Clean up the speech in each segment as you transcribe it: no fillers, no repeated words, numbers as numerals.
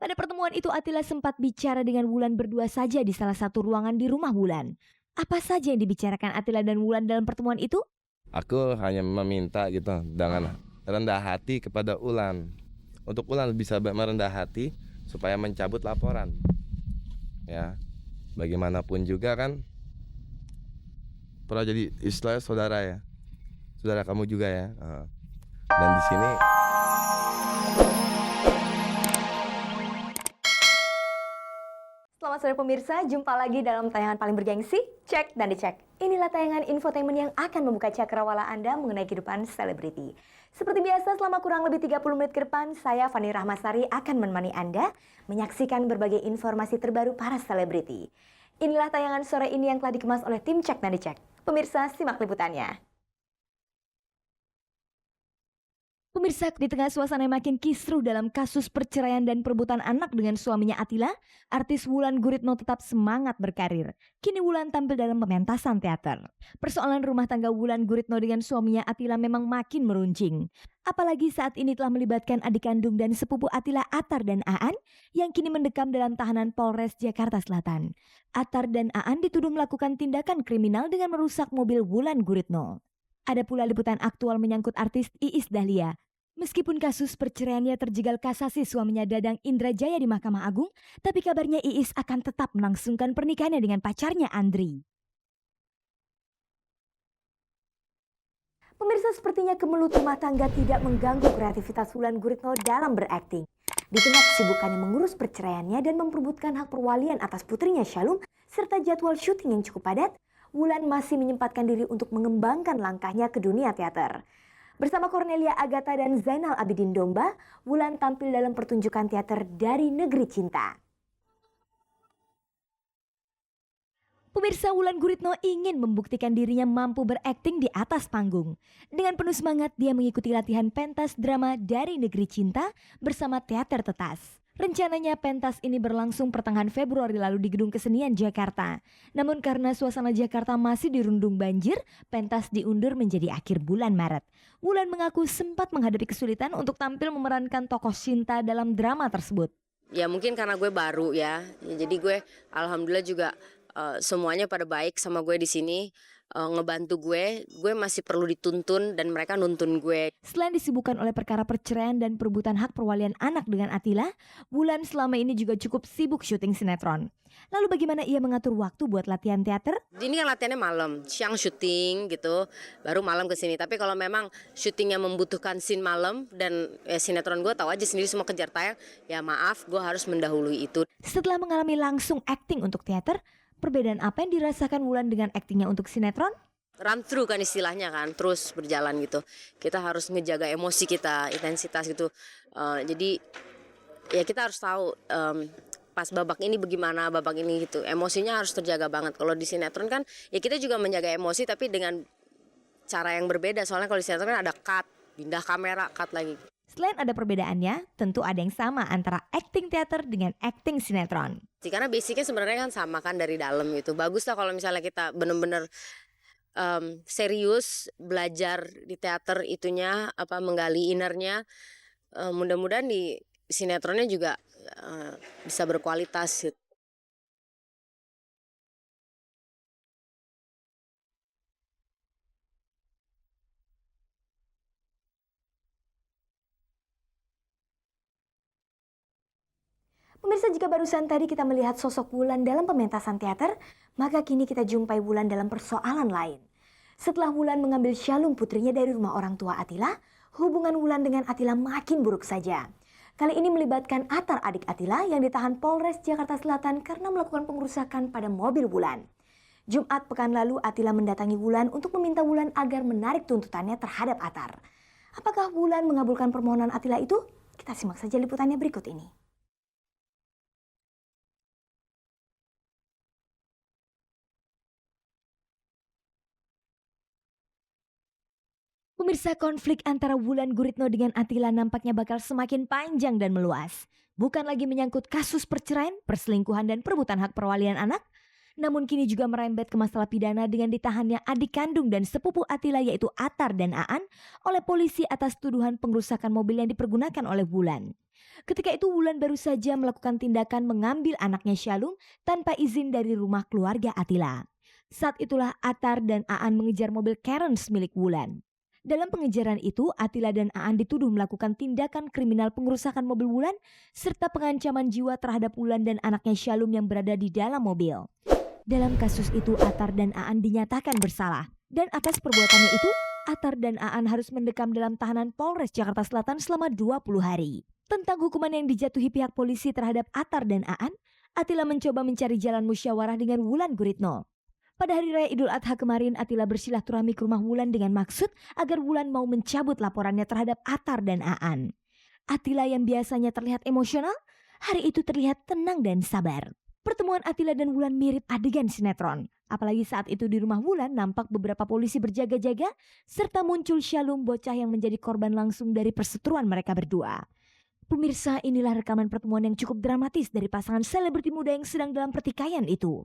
Pada pertemuan itu Atila sempat bicara dengan Wulan berdua saja di salah satu ruangan di rumah Wulan. Apa saja yang dibicarakan Atila dan Wulan dalam pertemuan itu? Aku hanya meminta gitu dengan rendah hati kepada Wulan. Untuk Wulan bisa merendah hati supaya mencabut laporan. Ya, bagaimanapun juga kan pernah jadi istilahnya saudara ya. Saudara kamu juga ya. Dan di sini Selamat sore pemirsa, jumpa lagi dalam tayangan paling bergengsi, Cek dan Dicek. Inilah tayangan infotainment yang akan membuka cakrawala Anda mengenai kehidupan selebriti. Seperti biasa, selama kurang lebih 30 menit ke depan, saya Fani Rahmasari akan menemani Anda menyaksikan berbagai informasi terbaru para selebriti. Inilah tayangan sore ini yang telah dikemas oleh tim Cek dan Dicek. Pemirsa, simak liputannya. Pemirsa, di tengah suasana yang makin kisruh dalam kasus perceraian dan perebutan anak dengan suaminya Atila, artis Wulan Guritno tetap semangat berkarir. Kini Wulan tampil dalam pementasan teater. Persoalan rumah tangga Wulan Guritno dengan suaminya Atila memang makin meruncing. Apalagi saat ini telah melibatkan adik kandung dan sepupu Atila, Atar dan Aan, yang kini mendekam dalam tahanan Polres Jakarta Selatan. Atar dan Aan dituduh melakukan tindakan kriminal dengan merusak mobil Wulan Guritno. Ada pula liputan aktual menyangkut artis Iis Dahlia. Meskipun kasus perceraiannya terjegal kasasi suaminya Dadang Indrajaya di Mahkamah Agung, tapi kabarnya Iis akan tetap melangsungkan pernikahannya dengan pacarnya Andri. Pemirsa, sepertinya kemelut rumah tangga tidak mengganggu kreativitas Wulan Guritno dalam berakting. Di tengah kesibukannya mengurus perceraiannya dan memperebutkan hak perwalian atas putrinya Shalom, serta jadwal syuting yang cukup padat, Wulan masih menyempatkan diri untuk mengembangkan langkahnya ke dunia teater. Bersama Cornelia Agatha dan Zainal Abidin Domba, Wulan tampil dalam pertunjukan teater Dari Negeri Cinta. Pemirsa, Wulan Guritno ingin membuktikan dirinya mampu berakting di atas panggung. Dengan penuh semangat, dia mengikuti latihan pentas drama Dari Negeri Cinta bersama Teater Tetas. Rencananya pentas ini berlangsung pertengahan Februari lalu di Gedung Kesenian Jakarta. Namun karena suasana Jakarta masih dirundung banjir, pentas diundur menjadi akhir bulan Maret. Wulan mengaku sempat menghadapi kesulitan untuk tampil memerankan tokoh Shinta dalam drama tersebut. Ya mungkin karena gue baru ya jadi gue alhamdulillah juga semuanya pada baik sama gue di sini. Ngebantu gue masih perlu dituntun dan mereka nuntun gue. Selain disibukkan oleh perkara perceraian dan perebutan hak perwalian anak dengan Atila, Wulan selama ini juga cukup sibuk syuting sinetron. Lalu bagaimana ia mengatur waktu buat latihan teater? Ini kan latihannya malam, siang syuting gitu, baru malam ke sini. Tapi kalau memang syutingnya membutuhkan scene malam dan sinetron gue tahu aja sendiri semua kejar tayang, ya maaf gue harus mendahului itu. Setelah mengalami langsung akting untuk teater, perbedaan apa yang dirasakan Wulan dengan aktingnya untuk sinetron? Run through kan istilahnya kan, terus berjalan gitu. Kita harus ngejaga emosi kita, intensitas gitu. Jadi ya kita harus tahu pas babak ini bagaimana, babak ini gitu. Emosinya harus terjaga banget. Kalau di sinetron kan ya kita juga menjaga emosi tapi dengan cara yang berbeda. Soalnya kalau di sinetron kan ada cut, pindah kamera, cut lagi. Selain ada perbedaannya, tentu ada yang sama antara akting teater dengan akting sinetron. Karena basicnya sebenarnya kan sama kan dari dalam gitu. Bagus lah kalau misalnya kita benar-benar serius belajar di teater itunya, menggali innernya. Mudah-mudahan di sinetronnya juga bisa berkualitas gitu. Pemirsa, jika barusan tadi kita melihat sosok Wulan dalam pementasan teater, maka kini kita jumpai Wulan dalam persoalan lain. Setelah Wulan mengambil Shalom putrinya dari rumah orang tua Atila, hubungan Wulan dengan Atila makin buruk saja. Kali ini melibatkan Atar, adik Atila, yang ditahan Polres Jakarta Selatan karena melakukan pengerusakan pada mobil Wulan. Jumat pekan lalu Atila mendatangi Wulan untuk meminta Wulan agar menarik tuntutannya terhadap Atar. Apakah Wulan mengabulkan permohonan Atila itu? Kita simak saja liputannya berikut ini. Pemirsa, konflik antara Wulan Guritno dengan Atila nampaknya bakal semakin panjang dan meluas. Bukan lagi menyangkut kasus perceraian, perselingkuhan dan perebutan hak perwalian anak, Namun kini juga merembet ke masalah pidana dengan ditahannya adik kandung dan sepupu Atila yaitu Atar dan Aan oleh polisi atas tuduhan pengrusakan mobil yang dipergunakan oleh Wulan. Ketika itu Wulan baru saja melakukan tindakan mengambil anaknya Shalum tanpa izin dari rumah keluarga Atila. Saat itulah Atar dan Aan mengejar mobil Cairns milik Wulan. Dalam pengejaran itu, Atila dan Aan dituduh melakukan tindakan kriminal pengerusakan mobil Wulan serta pengancaman jiwa terhadap Wulan dan anaknya Shalum yang berada di dalam mobil. Dalam kasus itu Atar dan Aan dinyatakan bersalah dan atas perbuatannya itu Atar dan Aan harus mendekam dalam tahanan Polres Jakarta Selatan selama 20 hari. Tentang hukuman yang dijatuhi pihak polisi terhadap Atar dan Aan, Atila mencoba mencari jalan musyawarah dengan Wulan Guritno. Pada hari raya Idul Adha kemarin Atila bersilaturahmi ke rumah Wulan dengan maksud agar Wulan mau mencabut laporannya terhadap Atar dan Aan. Atila yang biasanya terlihat emosional, hari itu terlihat tenang dan sabar. Pertemuan Atila dan Wulan mirip adegan sinetron. Apalagi saat itu di rumah Wulan nampak beberapa polisi berjaga-jaga serta muncul Shalum bocah yang menjadi korban langsung dari perseteruan mereka berdua. Pemirsa, inilah rekaman pertemuan yang cukup dramatis dari pasangan selebriti muda yang sedang dalam pertikaian itu.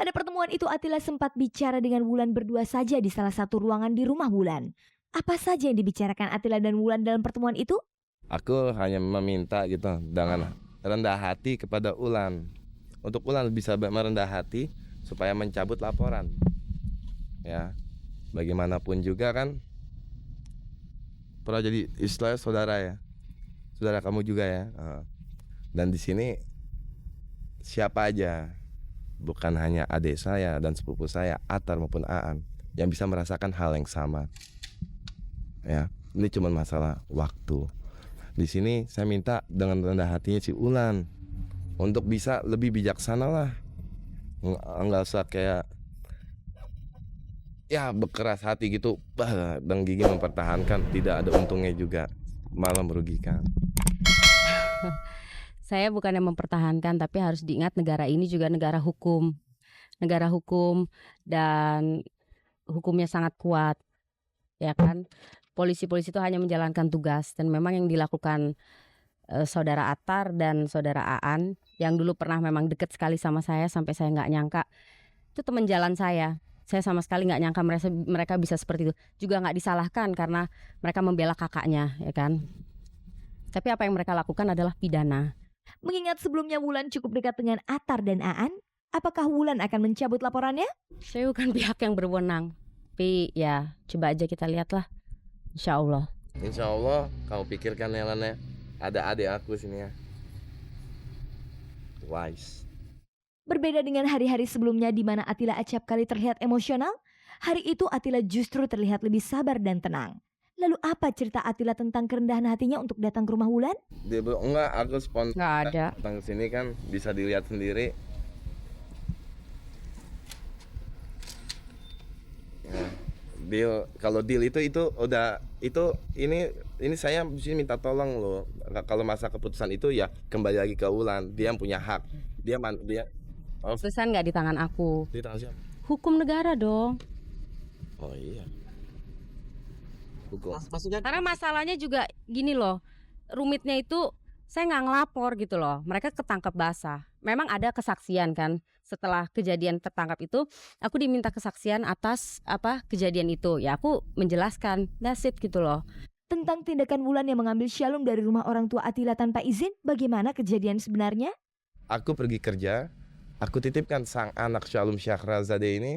Pada pertemuan itu Atila sempat bicara dengan Wulan berdua saja di salah satu ruangan di rumah Wulan. Apa saja yang dibicarakan Atila dan Wulan dalam pertemuan itu? Aku hanya meminta gitu dengan rendah hati kepada Wulan. Untuk Wulan bisa merendah hati supaya mencabut laporan. Ya, bagaimanapun juga kan pernah jadi istilah saudara ya. Saudara kamu juga ya. Dan di sini siapa aja, bukan hanya adik saya dan sepupu saya, Atar maupun Aan, yang bisa merasakan hal yang sama. Ya, ini cuma masalah waktu. Di sini saya minta dengan rendah hatinya si Wulan untuk bisa lebih bijaksana lah. Enggak usah kayak ya berkeras hati gitu, dan gigi mempertahankan, tidak ada untungnya juga, malah merugikan. Saya bukan yang mempertahankan, tapi harus diingat negara ini juga negara hukum. Negara hukum dan hukumnya sangat kuat. Ya kan? Polisi-polisi itu hanya menjalankan tugas dan memang yang dilakukan saudara Atar dan saudara Aan yang dulu pernah memang dekat sekali sama saya sampai saya nggak nyangka itu teman jalan saya. Saya sama sekali nggak nyangka mereka bisa seperti itu. Juga nggak disalahkan karena mereka membela kakaknya, ya kan? Tapi apa yang mereka lakukan adalah pidana. Mengingat sebelumnya Wulan cukup dekat dengan Atar dan Aan, apakah Wulan akan mencabut laporannya? Saya bukan pihak yang berwenang, tapi ya coba aja kita lihatlah, insya Allah. Insya Allah kamu pikirkan ya Lan ya, ada adik aku sini ya. Wise. Berbeda dengan hari-hari sebelumnya di mana Atila acap kali terlihat emosional, hari itu Atila justru terlihat lebih sabar dan tenang. Lalu apa cerita Atila tentang kerendahan hatinya untuk datang ke rumah Wulan? Dia bilang enggak, aku spontan Nggak ada. datang ke sini kan bisa dilihat sendiri. Ya, kalau deal itu udah ini saya di sini minta tolong loh. Kalau masa keputusan itu ya kembali lagi ke Wulan, dia yang punya hak. Dia Keputusan nggak di tangan aku. di tangan siapa? hukum negara dong. Oh iya. Hukum. Maksudnya Karena masalahnya juga gini loh, rumitnya itu saya nggak ngelapor gitu loh, mereka ketangkep basah. Memang ada kesaksian kan, setelah kejadian tertangkap itu, aku diminta kesaksian atas kejadian itu. Ya aku menjelaskan, that's it gitu loh. Tentang tindakan Wulan yang mengambil Shalom dari rumah orang tua Atila tanpa izin, bagaimana kejadian sebenarnya? Aku pergi kerja, aku titipkan sang anak Shalom Syahrazadeh ini